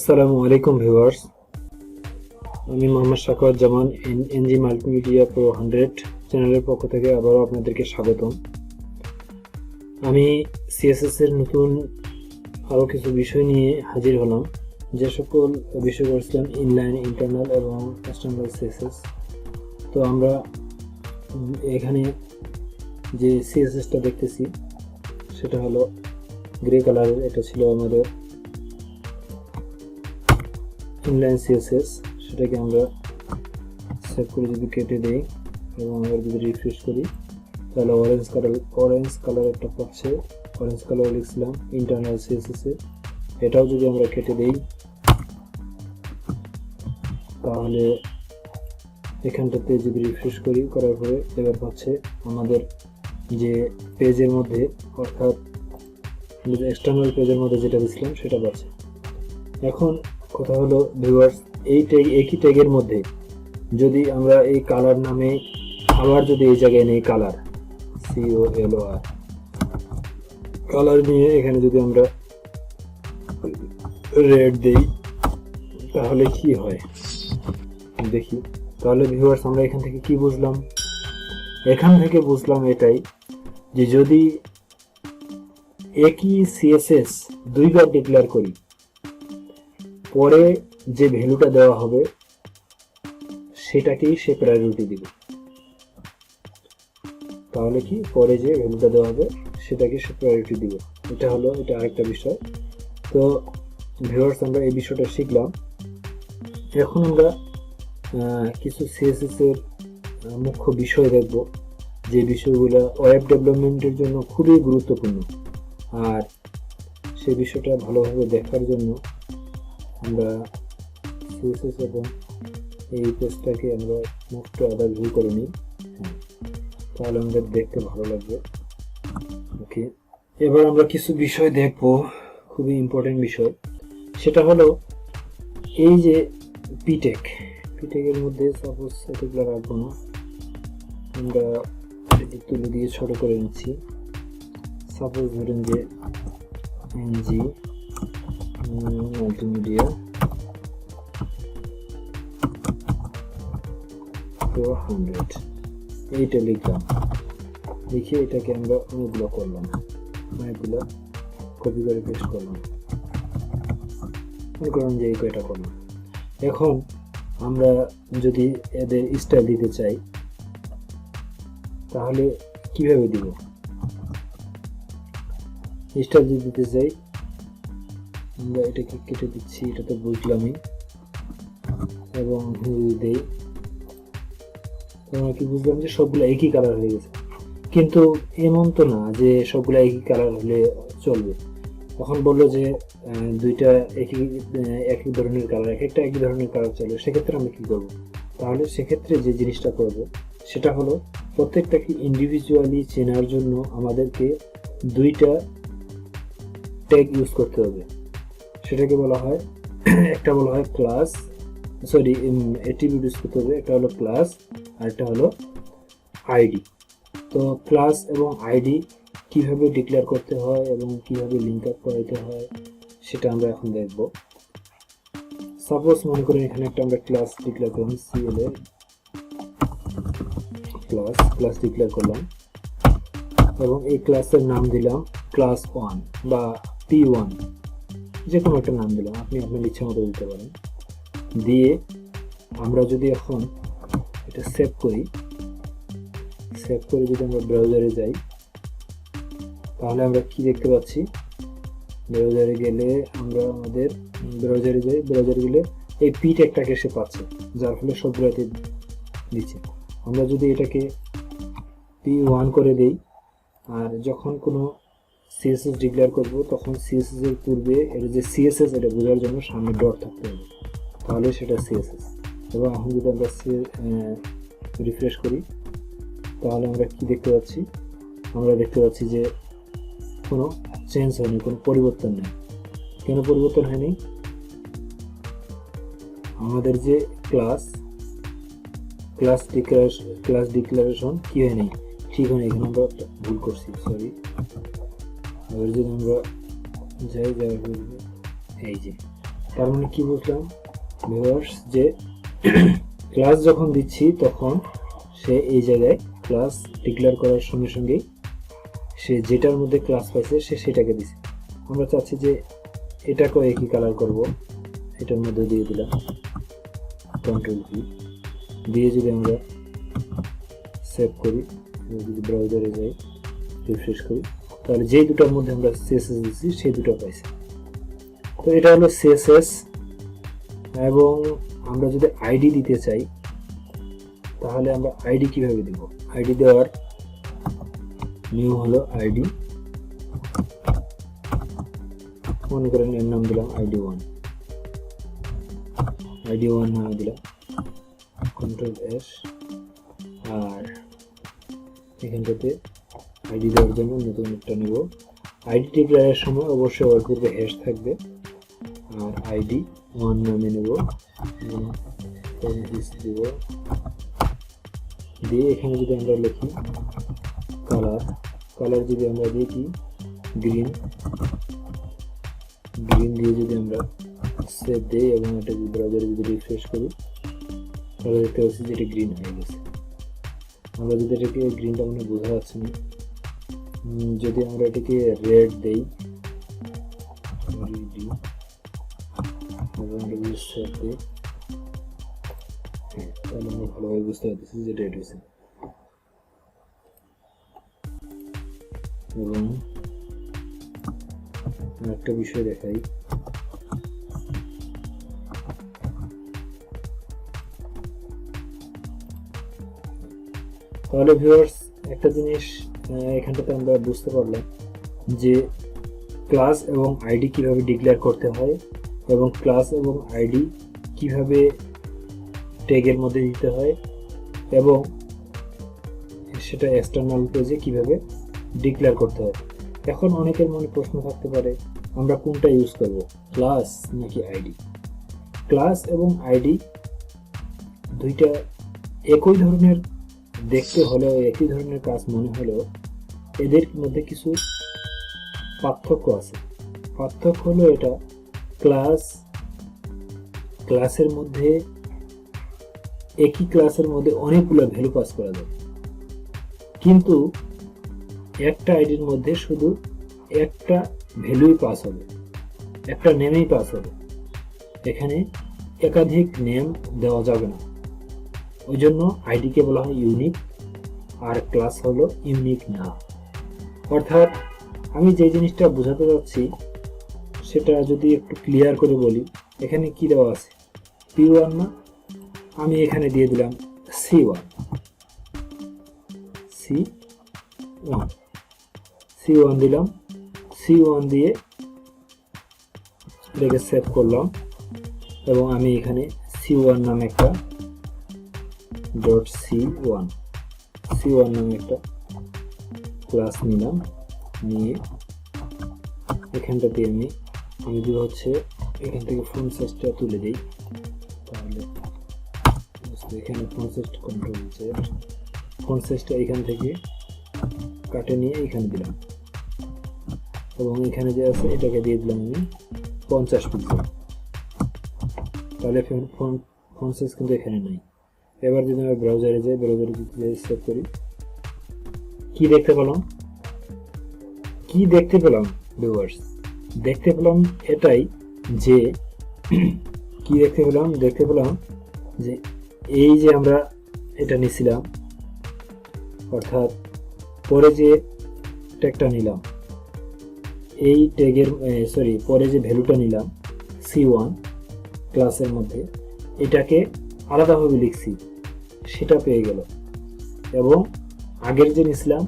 আসসালামু আলাইকুম ভিউয়ার্স, আমি মোহাম্মদ শাখাওয়াত জামান এনজি মাল্টিমিডিয়া প্রো 100 চ্যানেলের পক্ষ থেকে আবারও আপনাদেরকে স্বাগতম। আমি সিএসএস এর নতুন আরও কিছু বিষয় নিয়ে হাজির হলাম। যে সকল বিষয় করছিলাম ইনলাইন, ইন্টারনাল এবং এক্সটার্নাল সিএসএস। তো আমরা এখানে যে সিএসএসটা দেখতেছি সেটা হলো গ্রে কালারের। এটা ছিল আমাদের ইনলাইন সিএসএস। সেটাকে আমরা সেভ করে যদি কেটে দিই এবং আমরা যদি রিফ্রেশ করি তাহলে অরেঞ্জ কালার একটা পাচ্ছে। অরেঞ্জ কালার লিখছিলাম ইন্টারনাল সিএসএস এ। এটাও যদি আমরা কেটে দিই তাহলে এখানটাতে যদি রিফ্রেশ করি, করার পরে এবার পাচ্ছে আমাদের যে পেজের মধ্যে, অর্থাৎ এক্সটার্নাল পেজের মধ্যে যেটা দিয়েছিলাম সেটা পাচ্ছে। এখন কথা হলো ভিউয়ার্স, একই ট্যাগের মধ্যে যদি আমরা এই কালার নামে আবার যদি এই জায়গায় নেই কালার, COLOR কালার নিয়ে এখানে যদি আমরা রেড দেই তাহলে কি হয় দেখি। তাহলে ভিউয়ার্স, আমরা এখান থেকে কি বুঝলাম? এখান থেকে বুঝলাম এটাই যে যদি একই সিএসএস দুইবার ডিক্লেয়ার করি, পরে যে ভ্যালুটা দেওয়া হবে সেটাকেই সে প্রায়োরিটি দিবে। তাহলে কি, পরে যে ভ্যালুটা দেওয়া হবে সেটাকে সে প্রায়োরিটি দিবে। এটা আরেকটা বিষয়। তো ভিউয়ার্স, আমরা এই বিষয়টা শিখলাম। এখন আমরা কিছু সিএসএস এর মুখ্য বিষয় দেখব, যে বিষয়গুলো ওয়েব ডেভেলপমেন্টের জন্য খুবই গুরুত্বপূর্ণ। আর সেই বিষয়টা ভালোভাবে দেখার জন্য আমরা সিএসএস এবং এই পেজটাকে আমরা মুক্ত আবার ভিউ করে নিই, তাহলে আমাদের দেখতে ভালো লাগবে। ওকে, এবার আমরা কিছু বিষয় দেখব, খুবই ইম্পর্টেন্ট বিষয়। সেটা হলো এই যে পিটেকের মধ্যে সাপোজ এতগুলো রাখবো না, আমরা তুলে দিয়ে ছোট করে নিচ্ছি। সাপোজ ধরেন যে এনজি মাল্টিমিডিয়া প্রো 100 এইটা লিখলাম। লিখে এটাকে আমরা অনেকগুলো করলাম, অনেকগুলো কপি করে পেস্ট করলাম। মনে করুন যে এই কয়টা করলাম। এখন আমরা যদি এদের স্টাইল দিতে চাই তাহলে কিভাবে দিব? স্টাইল যদি দিতে চাই আমরা এটাকে কেটে দিচ্ছি, এটা তো বুঝলামই, এবং দেই। আমরা কি বুঝলাম যে সবগুলো একই কালার হয়ে গেছে, কিন্তু এমন তো না যে সবগুলো একই কালার হলে চলবে। তখন বললো যে দুইটা একই ধরনের কালার, একটা একই ধরনের কালার চলবে। সেক্ষেত্রে আমরা কি করব? তাহলে সেক্ষেত্রে যে জিনিসটা করব সেটা হলো প্রত্যেকটাকে ইন্ডিভিজুয়ালি চেনার জন্য আমাদেরকে দুইটা ট্যাগ ইউজ করতে হবে। সেটাকে বলা হয়, একটা বলা হয় ক্লাস, অ্যাট্রিবিউট ইউজ করতে হবে। একটা হলো ক্লাস আর একটা হলো আইডি। তো ক্লাস এবং আইডি কিভাবে ডিক্লেয়ার করতে হয় এবং কিভাবে লিঙ্ক আপ করাইতে হয় সেটা আমরা এখন দেখব। সাপোজ মনে করেন এখানে একটা আমরা ক্লাস ডিক্লেয়ার করলাম, CLA ক্লাস ডিক্লেয়ার করলাম এবং এই ক্লাসের নাম দিলাম ক্লাস 1 বা P1, যে কোনো একটা নাম দিলাম, আপনি আপনার ইচ্ছা মতো দিতে পারেন। দিয়ে আমরা যদি এখন এটা সেভ করি যদি আমরা ব্রাউজারে যাই তাহলে আমরা কি দেখতে পাচ্ছি? ব্রাউজারে গেলে আমরা আমাদের ব্রাউজারে গেলে এই পি ট্যাগটাকে সে পাচ্ছে, যার ফলে সবগুলোতে দিচ্ছে। আমরা যদি এটাকে P1 করে দেই আর যখন কোনো সিএসএস ডিক্লেয়ার করব তখন সিএসএস এর পূর্বে এটা যে সিএসএস এটা বোঝার জন্য সামনে ডট থাকতে হবে, তাহলে সেটা সিএসএস। এবং এখন যদি আমরা রিফ্রেশ করি তাহলে আমরা কি দেখতে পাচ্ছি? আমরা দেখতে পাচ্ছি যে কোনো চেঞ্জ হয়নি, কোনো পরিবর্তন নেই। কেন পরিবর্তন হয়নি? আমাদের যে ক্লাস ডিক্লারেশন কি হয়নি, ঠিক হয়নি। এখানে আমরা ভুল করছি, সরি। এবার যদি আমরা যাই এই যে তার মানে কি বুঝলাম ভিউয়ার্স, যে ক্লাস যখন দিচ্ছি তখন সে এই জায়গায় ক্লাস ডিক্লেয়ার করার সঙ্গে সঙ্গেই সে যেটার মধ্যে ক্লাস পাইছে সে সেটাকে দিছে। আমরা চাচ্ছি যে এটাকেও একই কালার করব, এটার মধ্যে দিয়ে দিলাম কন্ট্রোল ভি দিয়ে যদি আমরা সেভ করি, যদি ব্রাউজারে যাই রিফ্রেশ করি, তাহলে যেই দুটার মধ্যে আমরা সিএসএস দিচ্ছি সেই দুটো পাইছে। তো এটা হলো সিএসএস। এবং আমরা যদি আইডি দিতে চাই তাহলে আমরা আইডি কিভাবে দিব? আইডি দেওয়ার নিউ হলো আইডি, মনে করেন এর নাম দিলাম ID1, ID1 নামে দিলাম, কন্ট্রোল এস। আর এখানটাতে আইডি দেওয়ার জন্য নতুন একটা নিব। আইডি ডিক্লেয়ারের সময় অবশ্যই ওর পূর্বে হ্যাশ থাকবে। আর ID1 নামে নেব, দিব, দিয়ে এখানে যদি আমরা লিখি কালার, কালার যদি আমরা দিই কি গ্রিন, গ্রিন দিয়ে যদি আমরা সেভ দিই এবং এটা যদি ব্রাউজারে যদি রিফ্রেশ করি তাহলে দেখতে পাচ্ছি যে এটা গ্রিন হয়ে গেছে। আমরা যদি এটাকে গ্রিনটা মনে বোঝা যাচ্ছে না, যদি আমরা এটাকে রেড দেই এবং যদি সেভ দিই তাহলে আমরা ভালোভাবে বুঝতে পারতেছি যে রেড হয়েছে। এবং একটা বিষয় দেখাই, তাহলে ভিউয়ার্স একটা জিনিস এখানটাতে আমরা বুঝতে পারলাম যে ক্লাস এবং আইডি কিভাবে ডিক্লেয়ার করতে হয় এবং ক্লাস এবং আইডি কিভাবে ট্যাগের মধ্যে দিতে হয় এবং সেটা এক্সটার্নাল পেজে কিভাবে ডিক্লেয়ার করতে হয়। এখন অনেকের মনে প্রশ্ন থাকতে পারে আমরা কোনটা ইউজ করব, ক্লাস নাকি আইডি? ক্লাস এবং আইডি দুইটা একই ধরনের দেখতে হলেও, একই ধরনের কাজ মনে হলেও এদের মধ্যে কিছু পার্থক্য আছে। পার্থক্য হলো এটা ক্লাসের মধ্যে একই ক্লাসের মধ্যে অনেকগুলো ভ্যালু পাস করা যায়, কিন্তু একটা আইডির মধ্যে শুধু একটা ভ্যালুই পাস হবে, একটা নেমেই পাস হবে। এখানে একাধিক নেম দেওয়া যাবে না, ওই জন্য আইডিকে বলা হয় ইউনিক আর ক্লাস হলো ইউনিক না। অর্থাৎ আমি যে জিনিসটা বোঝাতে যাচ্ছি সেটা যদি একটু ক্লিয়ার করে বলি, এখানে কি দেওয়া আছে P1 না, আমি এখানে দিয়ে দিলাম C1, C1 দিলাম, C1 দিয়ে এটাকে সেভ করলাম এবং আমি এখানে C1 নামে একটা .C1 নামে একটা ক্লাস নিলাম, নিয়ে এখানটাতে আমি যদি হচ্ছে এখান থেকে ফন্ট সাইজটা তুলে দিই, তাহলে এখানে ফন্ট সাইজটা কন্ট্রোল জেড, ফন্ট সাইজটা এখান থেকে কাটে নিয়ে এখানে দিলাম এবং এখানে যে আছে এটাকে দিয়ে দিলাম আমি 50 পিক্সেল। তাহলে ফন্ট সাইজ কিন্তু এখানে নাই। এবার যদি আমরা ব্রাউজারে যাই, ব্রাউজারে যদি সেভ করি, কি দেখতে পেলাম ভিউয়ার্স? দেখতে পেলাম এটাই যে কি দেখতে পেলাম যে এই যে আমরা এটা নিছিলাম, অর্থাৎ পরে যে ট্যাগটা নিলাম, এই ট্যাগের পরে যে ভ্যালুটা নিলাম C1 ক্লাসের মধ্যে, এটাকে আলাদাভাবে লিখছি, সেটা পেয়ে গেল। এবং আগের যে নিছিলাম,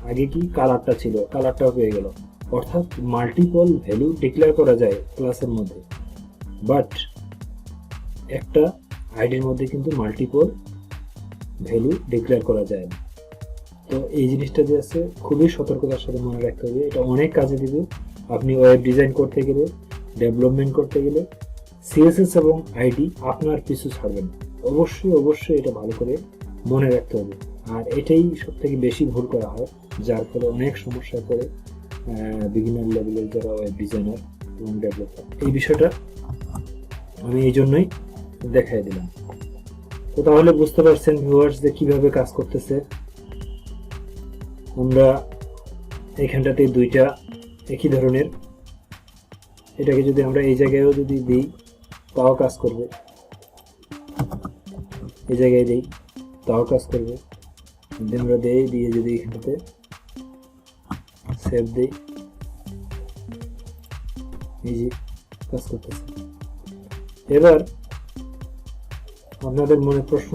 আগে কি কালারটা ছিল, কালারটাও পেয়ে গেল। অর্থাৎ মাল্টিপল ভ্যালু ডিক্লেয়ার করা যায় ক্লাসের মধ্যে, বাট একটা আইডির মধ্যে কিন্তু মাল্টিপল ভ্যালু ডিক্লেয়ার করা যায় না। তো এই জিনিসটা যে আছে খুবই সতর্কতার সাথে মনে রাখতে হবে, এটা অনেক কাজে দিবে। আপনি ওয়েব ডিজাইন করতে গেলে, ডেভেলপমেন্ট করতে গেলে সিএসএস এবং আইডি আপনার পিছু ছাড়বেন। অবশ্যই এটা ভালো করে মনে রাখতে হবে। আর এটাই সব থেকে বেশি ভুল করা হয়, যার ফলে অনেক সমস্যা করে বিগিনার লেভেলের যারা ওয়েব ডিজাইনার এবং ডেভেলপার। এই বিষয়টা আমি এই জন্যই দেখাই দিলাম। তো তাহলে বুঝতে পারছেন ভিউয়ার্স যে কিভাবে কাজ করতেছে। আমরা এখানটাতে দুইটা একই ধরনের, এটাকে যদি আমরা এই জায়গায়ও যদি দিই তাও কাজ করবে, এই জায়গায় দিই তাও কাজ করবে। যদি আমরা দিয়ে যদি এখানটাতে সেভ দিই, এই যে কাজ করতেছে। এবার আপনাদের মনে প্রশ্ন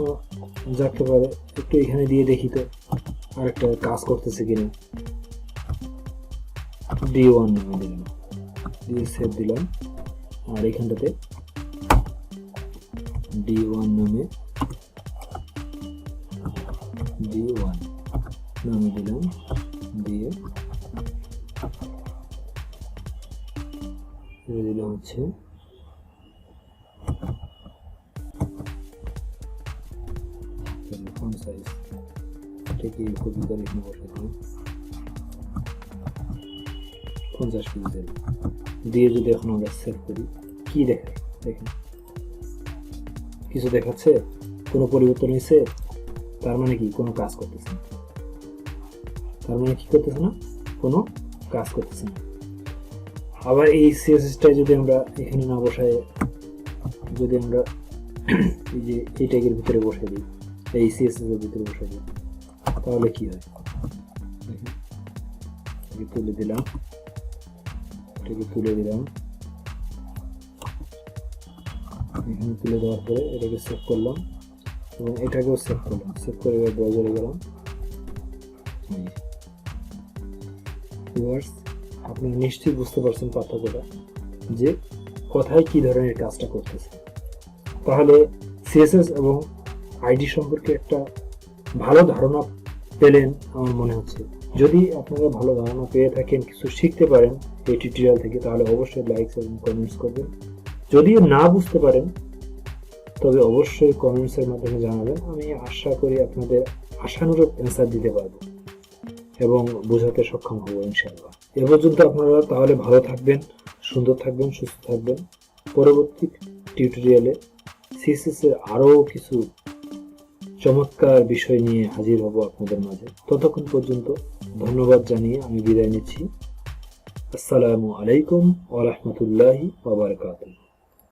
জাগতে পারে, একটু এখানে দিয়ে দেখি তো আরেকটা কাজ করতেছে কিনা। D1 নামে দিলাম, দিয়ে সেভ দিলাম, আর এখানটাতে D1 নামে দিলাম, দিয়ে দিলাম হচ্ছে ফন্ট সাইজ, এটাকে কপি করে এখানে বসাই দিলাম 50 পিক্সেল দিয়ে। যদি এখন আমরা সেভ করি, কি দেখায় দেখেন, কিছু দেখাচ্ছে, কোনো পরিবর্তন হয়েছে? তার মানে কি কোনো কাজ করতেছে না। তার মানে কি করতেছে না, কোনো কাজ করতেছে না। আবার এই সিএসএসটা যদি আমরা এখানে না বসায়, যদি আমরা এই যে এই ট্যাগের ভিতরে বসাই দিই, এই সিএসএস এর ভিতরে বসাই দিই, তাহলে কি হয় দেখেন। তুলে দিলাম, এটাকে তুলে দিলাম, এখানে তুলে দেওয়ার পরে এটাকে সেভ করলাম এবং এটাকেও সেভ করলাম। সেভ করে এবার ব্রাউজারে গেলাম। ভিউয়ার্স, আপনি নিশ্চয়ই বুঝতে পারছেন পার্থক্যটা, যে কোথায় কি ধরনের কাজটা করতেছে। তাহলে সিএসএস এবং আইডি সম্পর্কে একটা ভালো ধারণা পেলেন আমার মনে হচ্ছে। যদি আপনারা ভালো ধারণা পেয়ে থাকেন, কিছু শিখতে পারেন এই টিউটোরিয়াল থেকে, তাহলে অবশ্যই লাইক এবং কমেন্টস করবেন। যদিও না বুঝতে পারেন তবে অবশ্যই কমেন্টসের মাধ্যমে জানাবেন। আমি আশা করি আপনাদের আশানুরূপ অ্যান্সার দিতে পারবো এবং বোঝাতে সক্ষম হব ইনশাআল্লাহ। এ পর্যন্ত আপনারা তাহলে ভালো থাকবেন, সুন্দর থাকবেন, সুস্থ থাকবেন। পরবর্তী টিউটোরিয়ালে সিএসএস এর আরও কিছু চমৎকার বিষয় নিয়ে হাজির হব আপনাদের মাঝে। ততক্ষণ পর্যন্ত ধন্যবাদ জানিয়ে আমি বিদায় নিচ্ছি। আসসালামু আলাইকুম ওয়া রাহমাতুল্লাহি ওয়া বারাকাতুহু।